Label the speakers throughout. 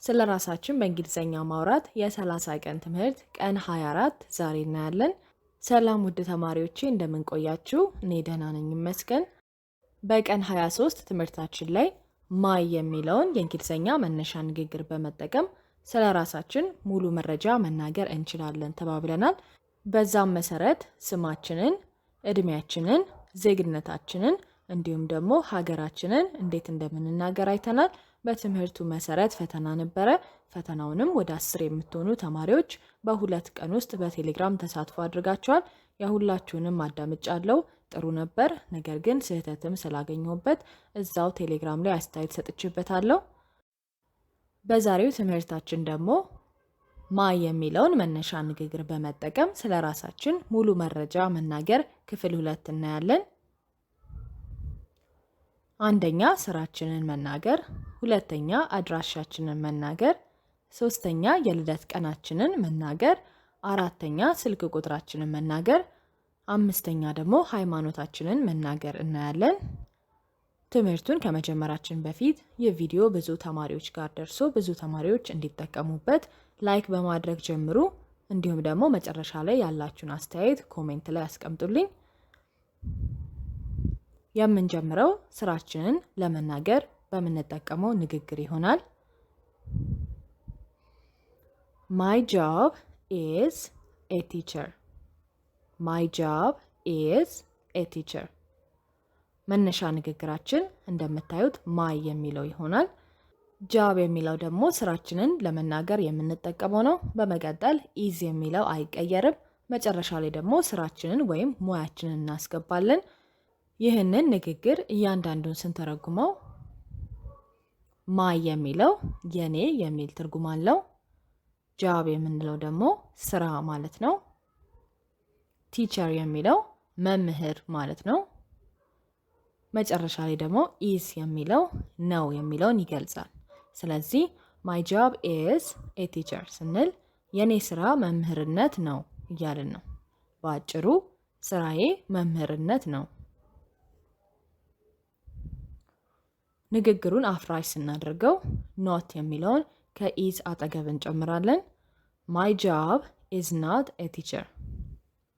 Speaker 1: ስለራሳችን በእንግሊዘኛ ማውራት የ30 ቀን ትምህርት ቀን 24 ዛሬ እናያለን። ሰላም ውድ ተማሪዎቼ እንደምን ቆያችሁ? እኔ ደህና ነኝ ይመስገን። በቀን 23 ትምህርታችን ላይ ማይ የሚለውን የእንግሊዘኛ መነሻ ንግግር በመጠቀም ስለራሳችን ሙሉ መረጃ መናገር እንችላለን ተባብለናል። በዛም መሰረት ስማችንን፣ እድሜያችንን፣ ዜግነታችንን እንዲሁም ደግሞ ሀገራችንን እንዴት እንደምንናገር አይተናል። በትምህርቱ መሰረት ፈተና ነበረ። ፈተናውንም ወደ 10 የምትሆኑ ተማሪዎች በ2 ቀን ውስጥ በቴሌግራም ተሳትፎ አድርጋችኋል። የሁላችሁንም አዳምጫለሁ። ጥሩ ነበር። ነገር ግን ስህተትም ስላገኘሁበት እዛው ቴሌግራም ላይ አስተያየት ሰጥቼበታለሁ። በዛሬው ትምህርታችን ደግሞ ማይ የሚለውን መነሻ ንግግር በመጠቀም ስለራሳችን ሙሉ መረጃ መናገር ክፍል 2 እናያለን። አንደኛ ስራችንን መናገር፣ ሁለተኛ አድራሻችንን መናገር፣ ሶስተኛ የልደት ቀናችንን መናገር፣ አራተኛ ስልክ ቁጥራችንን መናገር፣ አምስተኛ ደግሞ ሃይማኖታችንን መናገር እናያለን። ትምህርቱን ከመጀመራችን በፊት ይህ ቪዲዮ ብዙ ተማሪዎች ጋር ደርሶ ብዙ ተማሪዎች እንዲጠቀሙበት ላይክ በማድረግ ጀምሩ። እንዲሁም ደግሞ መጨረሻ ላይ ያላችሁን አስተያየት ኮሜንት ላይ አስቀምጡልኝ። የምንጀምረው ስራችንን ለመናገር በምንጠቀመው ንግግር ይሆናል። My job is a teacher. My job is a teacher. መነሻ ንግግራችን እንደምታዩት ማይ የሚለው ይሆናል። ጃብ የሚለው ደግሞ ስራችንን ለመናገር የምንጠቀመው ነው። በመቀጠል ኢዝ የሚለው አይቀየርም። መጨረሻ ላይ ደግሞ ስራችንን ወይም ሙያችንን እናስገባለን። ይህንን ንግግር እያንዳንዱን ስንተረጉመው ማይ የሚለው የኔ የሚል ትርጉም አለው። ጃብ የምንለው ደግሞ ስራ ማለት ነው። ቲቸር የሚለው መምህር ማለት ነው። መጨረሻ ላይ ደግሞ ኢዝ የሚለው ነው የሚለውን ይገልጻል። ስለዚህ ማይ ጃብ ኢዝ ኤ ቲቸር ስንል የኔ ስራ መምህርነት ነው እያልን ነው። በአጭሩ ስራዬ መምህርነት ነው። ንግግሩን አፍራሽ ስናደርገው ኖት የሚለውን ከኢዝ አጠገብ እንጨምራለን። ማይ ጃብ ኢዝ ናት ኤ ቲቸር።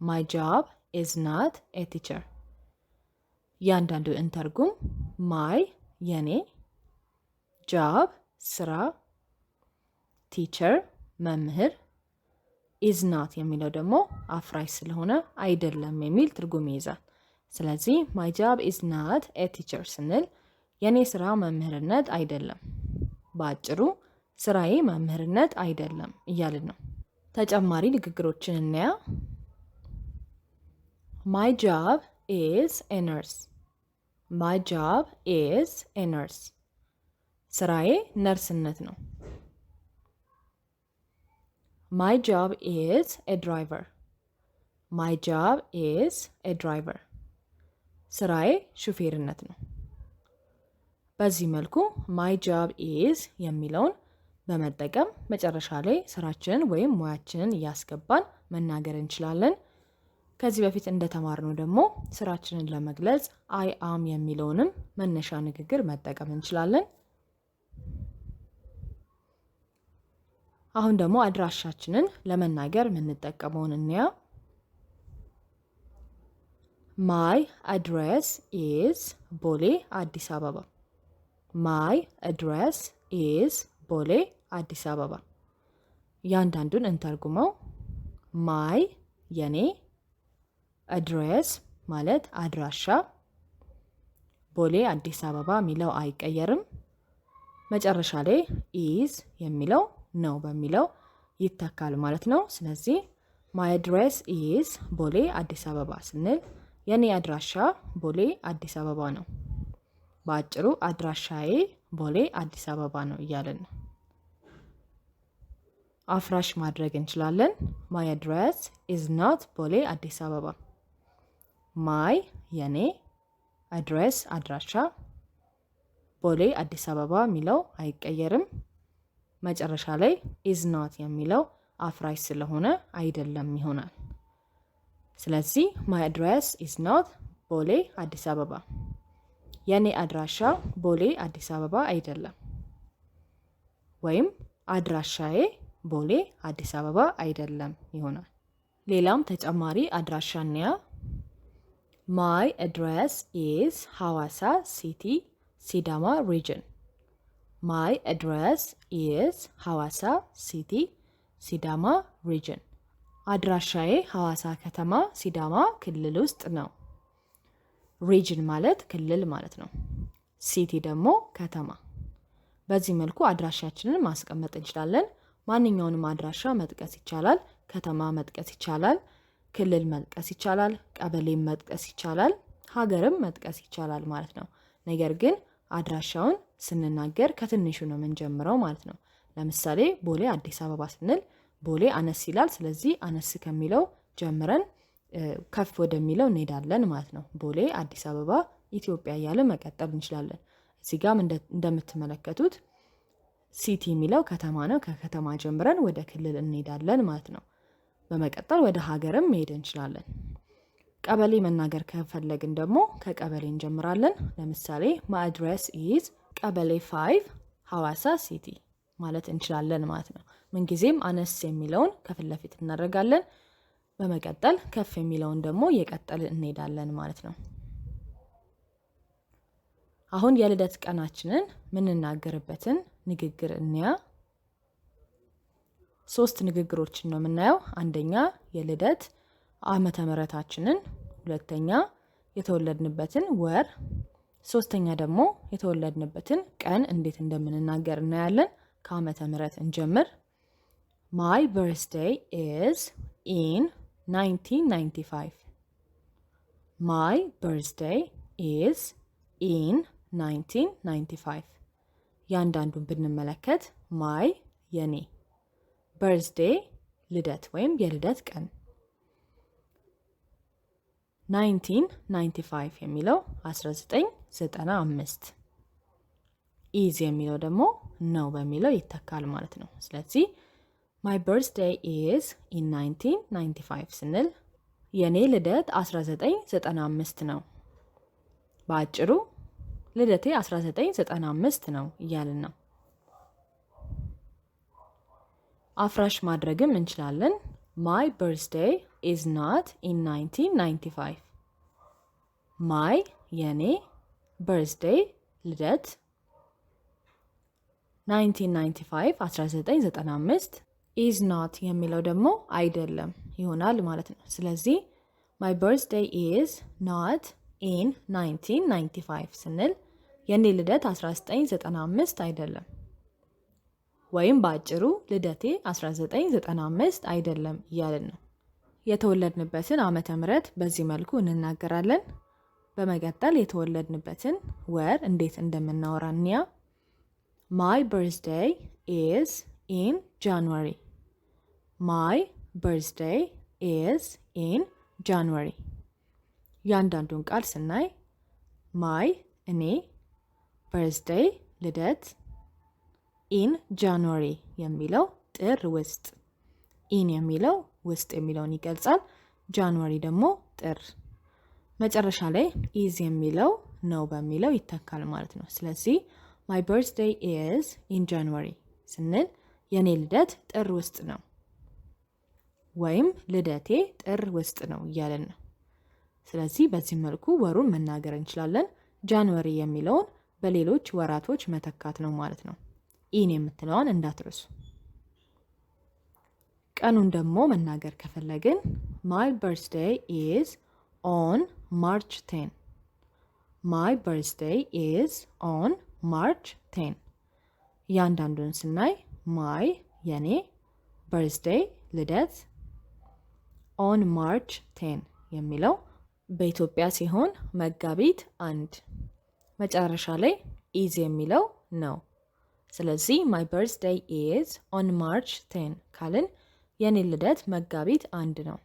Speaker 1: ማይ ጃብ ኢዝ ናት ኤ ቲቸር። እያንዳንዱ እንተርጉም። ማይ የኔ፣ ጃብ ስራ፣ ቲቸር መምህር፣ ኢዝ ናት የሚለው ደግሞ አፍራሽ ስለሆነ አይደለም የሚል ትርጉም ይይዛል። ስለዚህ ማይ ጃብ ኢዝ ናት ኤ ቲቸር ስንል የኔ ስራ መምህርነት አይደለም። በአጭሩ ስራዬ መምህርነት አይደለም እያልን ነው። ተጨማሪ ንግግሮችን እናያ። ማይ ጃብ ኢዝ ኤ ነርስ። ማይ ጃብ ኢዝ ኤ ነርስ። ስራዬ ነርስነት ነው። ማይ ጃብ ኢዝ ኤ ድራይቨር። ማይ ጃብ ኢዝ ኤ ድራይቨር። ስራዬ ሹፌርነት ነው። በዚህ መልኩ ማይ ጃብ ኢዝ የሚለውን በመጠቀም መጨረሻ ላይ ስራችንን ወይም ሙያችንን እያስገባን መናገር እንችላለን። ከዚህ በፊት እንደተማርነው ደግሞ ስራችንን ለመግለጽ አይ አም የሚለውንም መነሻ ንግግር መጠቀም እንችላለን። አሁን ደግሞ አድራሻችንን ለመናገር የምንጠቀመውን እንያ። ማይ አድሬስ ኢዝ ቦሌ አዲስ አበባ። ማይ አድሬስ ኢዝ ቦሌ አዲስ አበባ። እያንዳንዱን እንተርጉመው። ማይ የኔ፣ አድሬስ ማለት አድራሻ፣ ቦሌ አዲስ አበባ የሚለው አይቀየርም። መጨረሻ ላይ ኢዝ የሚለው ነው በሚለው ይተካል ማለት ነው። ስለዚህ ማይ አድሬስ ኢዝ ቦሌ አዲስ አበባ ስንል የኔ አድራሻ ቦሌ አዲስ አበባ ነው። በአጭሩ አድራሻዬ ቦሌ አዲስ አበባ ነው እያለን ነው። አፍራሽ ማድረግ እንችላለን። ማይ አድሬስ ኢዝ ናት ቦሌ አዲስ አበባ። ማይ የኔ፣ አድሬስ አድራሻ፣ ቦሌ አዲስ አበባ የሚለው አይቀየርም። መጨረሻ ላይ ኢዝ ናት የሚለው አፍራሽ ስለሆነ አይደለም ይሆናል። ስለዚህ ማይ አድሬስ ኢዝ ናት ቦሌ አዲስ አበባ። የኔ አድራሻ ቦሌ አዲስ አበባ አይደለም። ወይም አድራሻዬ ቦሌ አዲስ አበባ አይደለም ይሆናል። ሌላም ተጨማሪ አድራሻ እንያ። My address is ሐዋሳ ሲቲ ሲዳማ region. My address is ሐዋሳ ሲቲ ሲዳማ region. አድራሻዬ ሐዋሳ ከተማ ሲዳማ ክልል ውስጥ ነው። region ማለት ክልል ማለት ነው። ሲቲ ደግሞ ከተማ። በዚህ መልኩ አድራሻችንን ማስቀመጥ እንችላለን። ማንኛውንም አድራሻ መጥቀስ ይቻላል። ከተማ መጥቀስ ይቻላል። ክልል መጥቀስ ይቻላል። ቀበሌም መጥቀስ ይቻላል። ሀገርም መጥቀስ ይቻላል ማለት ነው። ነገር ግን አድራሻውን ስንናገር ከትንሹ ነው የምንጀምረው ማለት ነው። ለምሳሌ ቦሌ አዲስ አበባ ስንል ቦሌ አነስ ይላል። ስለዚህ አነስ ከሚለው ጀምረን ከፍ ወደሚለው እንሄዳለን ማለት ነው። ቦሌ አዲስ አበባ ኢትዮጵያ እያለ መቀጠል እንችላለን። እዚህ ጋም እንደምትመለከቱት ሲቲ የሚለው ከተማ ነው። ከከተማ ጀምረን ወደ ክልል እንሄዳለን ማለት ነው። በመቀጠል ወደ ሀገርም መሄድ እንችላለን። ቀበሌ መናገር ከፈለግን ደግሞ ከቀበሌ እንጀምራለን። ለምሳሌ my address is ቀበሌ 5 ሐዋሳ ሲቲ ማለት እንችላለን ማለት ነው። ምንጊዜም አነስ የሚለውን ከፊት ለፊት እናደርጋለን። በመቀጠል ከፍ የሚለውን ደግሞ እየቀጠልን እንሄዳለን ማለት ነው። አሁን የልደት ቀናችንን ምንናገርበትን ንግግር እንያ። 3 ንግግሮችን ነው የምናየው። አንደኛ የልደት ዓመተ ምህረታችንን፣ ሁለተኛ የተወለድንበትን ወር፣ ሶስተኛ ደግሞ የተወለድንበትን ቀን እንዴት እንደምንናገር እናያለን። ከዓመተ ምህረት እንጀምር። My birthday is in 1995. My birthday is in 1995. ያንዳንዱን ብንመለከት my የኔ፣ birthday ልደት ወይም የልደት ቀን፣ 1995 የሚለው 1995፣ is የሚለው ደግሞ ነው በሚለው ይተካል ማለት ነው። ስለዚህ my birthday is in 1995 ስንል የኔ ልደት 1995 ነው። በአጭሩ ልደቴ 1995 ነው እያልን ነው። አፍራሽ ማድረግም እንችላለን። my birthday is not in 1995. my የኔ birthday ልደት 1995 1995 is not የሚለው ደግሞ አይደለም ይሆናል ማለት ነው። ስለዚህ my birthday is not in 1995 ስንል የኔ ልደት 1995 አይደለም፣ ወይም በአጭሩ ልደቴ 1995 አይደለም እያልን ነው። የተወለድንበትን ዓመተ ምህረት በዚህ መልኩ እንናገራለን። በመቀጠል የተወለድንበትን ወር እንዴት እንደምናወራ እንያ። my birthday is in January. my birthday is in January. ያንዳንዱን ቃል ስናይ my እኔ፣ birthday ልደት፣ in January የሚለው ጥር ውስጥ፣ in የሚለው ውስጥ የሚለውን ይገልጻል። ጃንዋሪ ደግሞ ጥር። መጨረሻ ላይ is የሚለው ነው በሚለው ይተካል ማለት ነው። ስለዚህ my birthday is in January ስንል የኔ ልደት ጥር ውስጥ ነው ወይም ልደቴ ጥር ውስጥ ነው እያለን ነው። ስለዚህ በዚህ መልኩ ወሩን መናገር እንችላለን። ጃንዋሪ የሚለውን በሌሎች ወራቶች መተካት ነው ማለት ነው። ኢን የምትለዋን እንዳትረሱ። ቀኑን ደግሞ መናገር ከፈለግን my birthday is on March 10. my birthday is on March 10. ያንዳንዱን ስናይ my የኔ፣ birthday ልደት፣ on March 10 የሚለው በኢትዮጵያ ሲሆን መጋቢት 1፣ መጨረሻ ላይ is የሚለው ነው። ስለዚህ my birthday is on March 10 ካልን የኔ ልደት መጋቢት 1 ነው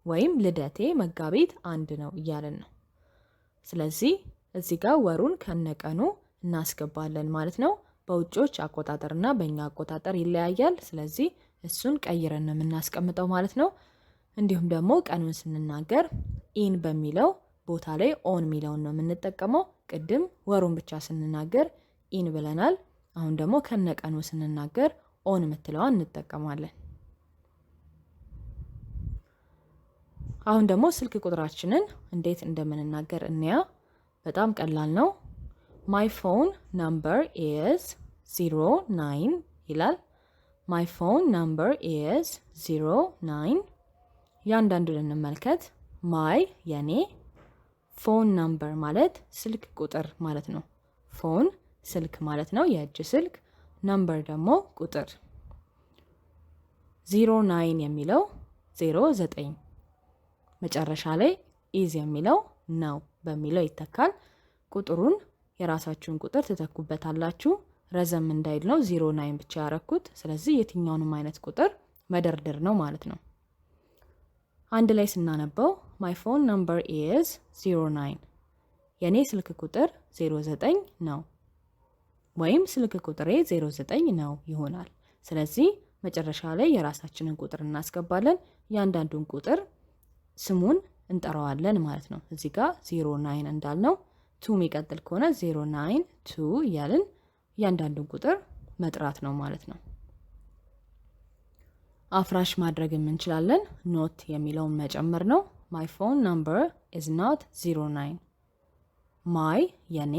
Speaker 1: ወይም ልደቴ መጋቢት 1 ነው እያልን ነው። ስለዚህ እዚህ ጋር ወሩን ከነቀኑ እናስገባለን ማለት ነው። በውጮች አቆጣጠርና በእኛ አቆጣጠር ይለያያል። ስለዚህ እሱን ቀይረን ነው የምናስቀምጠው ማለት ነው። እንዲሁም ደግሞ ቀኑን ስንናገር ኢን በሚለው ቦታ ላይ ኦን የሚለውን ነው የምንጠቀመው። ቅድም ወሩን ብቻ ስንናገር ኢን ብለናል። አሁን ደግሞ ከነቀኑ ስንናገር ኦን የምትለዋን እንጠቀማለን። አሁን ደግሞ ስልክ ቁጥራችንን እንዴት እንደምንናገር እንያ። በጣም ቀላል ነው። My phone number is 09 ይላል። My phone number is 09። ያንዳንዱን እንመልከት። My የኔ፣ ፎን ነምበር ማለት ስልክ ቁጥር ማለት ነው። ፎን ስልክ ማለት ነው፣ የእጅ ስልክ። ነምበር ደግሞ ቁጥር። 09 የሚለው 09 መጨረሻ ላይ ኢዝ የሚለው ነው በሚለው ይተካል። ቁጥሩን የራሳችሁን ቁጥር ትተኩበታላችሁ። ረዘም እንዳይል ነው 09 ብቻ ያረኩት። ስለዚህ የትኛውንም አይነት ቁጥር መደርደር ነው ማለት ነው። አንድ ላይ ስናነበው my phone number is 09 የኔ ስልክ ቁጥር 09 ነው፣ ወይም ስልክ ቁጥሬ 09 ነው ይሆናል። ስለዚህ መጨረሻ ላይ የራሳችንን ቁጥር እናስገባለን። ያንዳንዱን ቁጥር ስሙን እንጠራዋለን ማለት ነው። እዚህ ጋር 09 እንዳልነው 2 የሚቀጥል ከሆነ 092 እያልን ያንዳንዱን ቁጥር መጥራት ነው ማለት ነው። አፍራሽ ማድረግ እንችላለን። ኖት የሚለውን መጨመር ነው። my phone number is not 09 my የኔ፣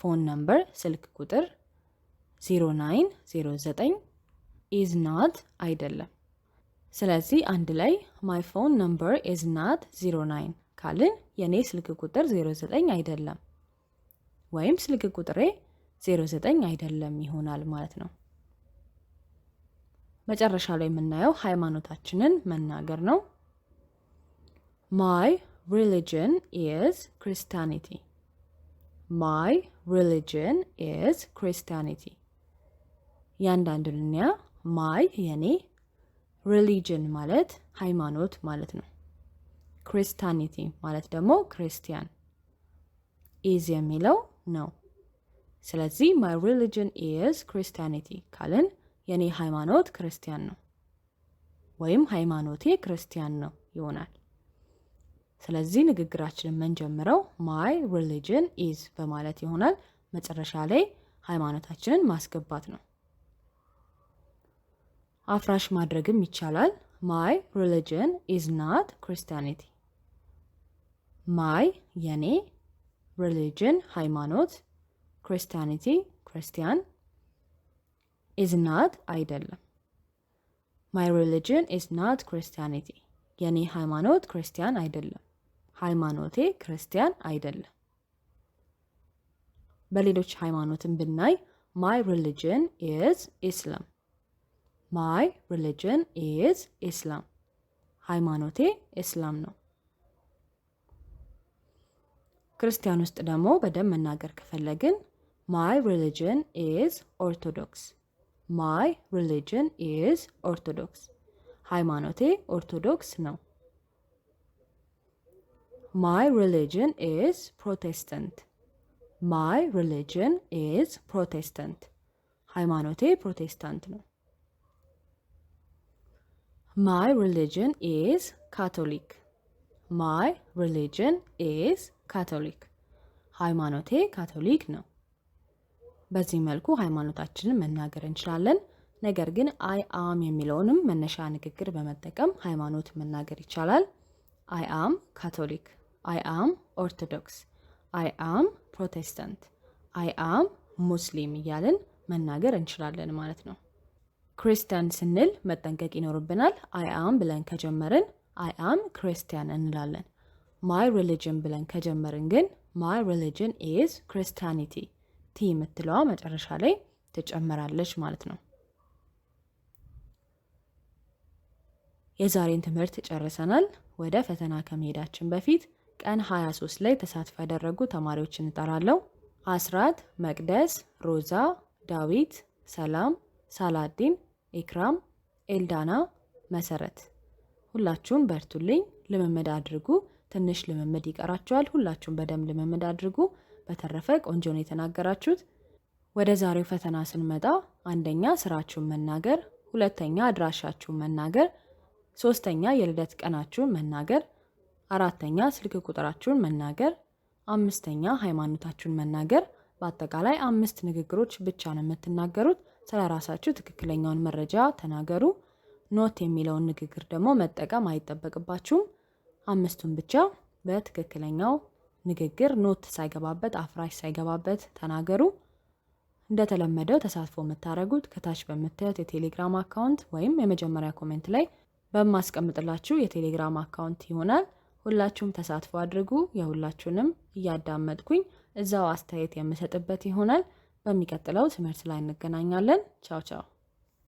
Speaker 1: ፎን ነምበር ስልክ ቁጥር 09 is not አይደለም። ስለዚህ አንድ ላይ my phone number is not 09 ካልን የኔ ስልክ ቁጥር 09 አይደለም፣ ወይም ስልክ ቁጥሬ 09 አይደለም ይሆናል ማለት ነው። መጨረሻ ላይ የምናየው ሃይማኖታችንን መናገር ነው። my religion is Christianity my religion is Christianity ያንዳንዱን my የኔ፣ religion ማለት ሃይማኖት ማለት ነው። Christianity ማለት ደግሞ ክርስቲያን፣ is የሚለው ነው። ስለዚህ my religion is Christianity ካልን የኔ ሃይማኖት ክርስቲያን ነው፣ ወይም ሃይማኖቴ ክርስቲያን ነው ይሆናል። ስለዚህ ንግግራችንን የምንጀምረው my religion is በማለት ይሆናል። መጨረሻ ላይ ሃይማኖታችንን ማስገባት ነው። አፍራሽ ማድረግም ይቻላል። my religion is not Christianity my የኔ፣ religion ሃይማኖት፣ Christianity ክርስቲያን፣ is not አይደለም። my religion is not Christianity የኔ ሃይማኖት ክርስቲያን አይደለም፣ ሃይማኖቴ ክርስቲያን አይደለም። በሌሎች ሃይማኖትን ብናይ my religion is Islam my religion is Islam ሃይማኖቴ እስላም ነው። ክርስቲያን ውስጥ ደግሞ በደንብ መናገር ከፈለግን my religion is Orthodox my religion is Orthodox ሃይማኖቴ ኦርቶዶክስ ነው። my religion is Protestant my religion is Protestant ሃይማኖቴ ፕሮቴስታንት ነው። my religion is Catholic my religion is Catholic ሃይማኖቴ ካቶሊክ ነው። በዚህ መልኩ ሃይማኖታችንን መናገር እንችላለን። ነገር ግን I am የሚለውንም መነሻ ንግግር በመጠቀም ሃይማኖት መናገር ይቻላል። I am Catholic I am Orthodox I am Protestant I am Muslim እያልን መናገር እንችላለን ማለት ነው። ክርስቲያን ስንል መጠንቀቅ ይኖርብናል። I am ብለን ከጀመርን I am Christian እንላለን። my religion ብለን ከጀመርን ግን my religion is Christianity ቲ የምትለዋ መጨረሻ ላይ ትጨመራለች ማለት ነው። የዛሬን ትምህርት ጨርሰናል። ወደ ፈተና ከመሄዳችን በፊት ቀን 23 ላይ ተሳትፎ ያደረጉ ተማሪዎችን እንጠራለሁ። አስራት፣ መቅደስ፣ ሮዛ፣ ዳዊት፣ ሰላም፣ ሳላዲን፣ ኢክራም፣ ኤልዳና፣ መሰረት። ሁላችሁም በርቱልኝ፣ ልምምድ አድርጉ። ትንሽ ልምምድ ይቀራችኋል። ሁላችሁም በደንብ ልምምድ አድርጉ። በተረፈ ቆንጆ ነው የተናገራችሁት። ወደ ዛሬው ፈተና ስንመጣ አንደኛ ስራችሁን መናገር፣ ሁለተኛ አድራሻችሁን መናገር፣ ሶስተኛ የልደት ቀናችሁን መናገር፣ አራተኛ ስልክ ቁጥራችሁን መናገር፣ አምስተኛ ሃይማኖታችሁን መናገር፣ በአጠቃላይ 5 ንግግሮች ብቻ ነው የምትናገሩት። ስለራሳችሁ ትክክለኛውን መረጃ ተናገሩ። ኖት የሚለውን ንግግር ደግሞ መጠቀም አይጠበቅባችሁም። 5ቱን ብቻ በትክክለኛው ንግግር ኖት ሳይገባበት አፍራሽ ሳይገባበት ተናገሩ። እንደተለመደው ተሳትፎ የምታደርጉት ከታች በምታዩት የቴሌግራም አካውንት ወይም የመጀመሪያ ኮሜንት ላይ በማስቀምጥላችሁ የቴሌግራም አካውንት ይሆናል። ሁላችሁም ተሳትፎ አድርጉ። የሁላችሁንም እያዳመጥኩኝ እዛው አስተያየት የምሰጥበት ይሆናል። በሚቀጥለው ትምህርት ላይ እንገናኛለን። ቻው ቻው።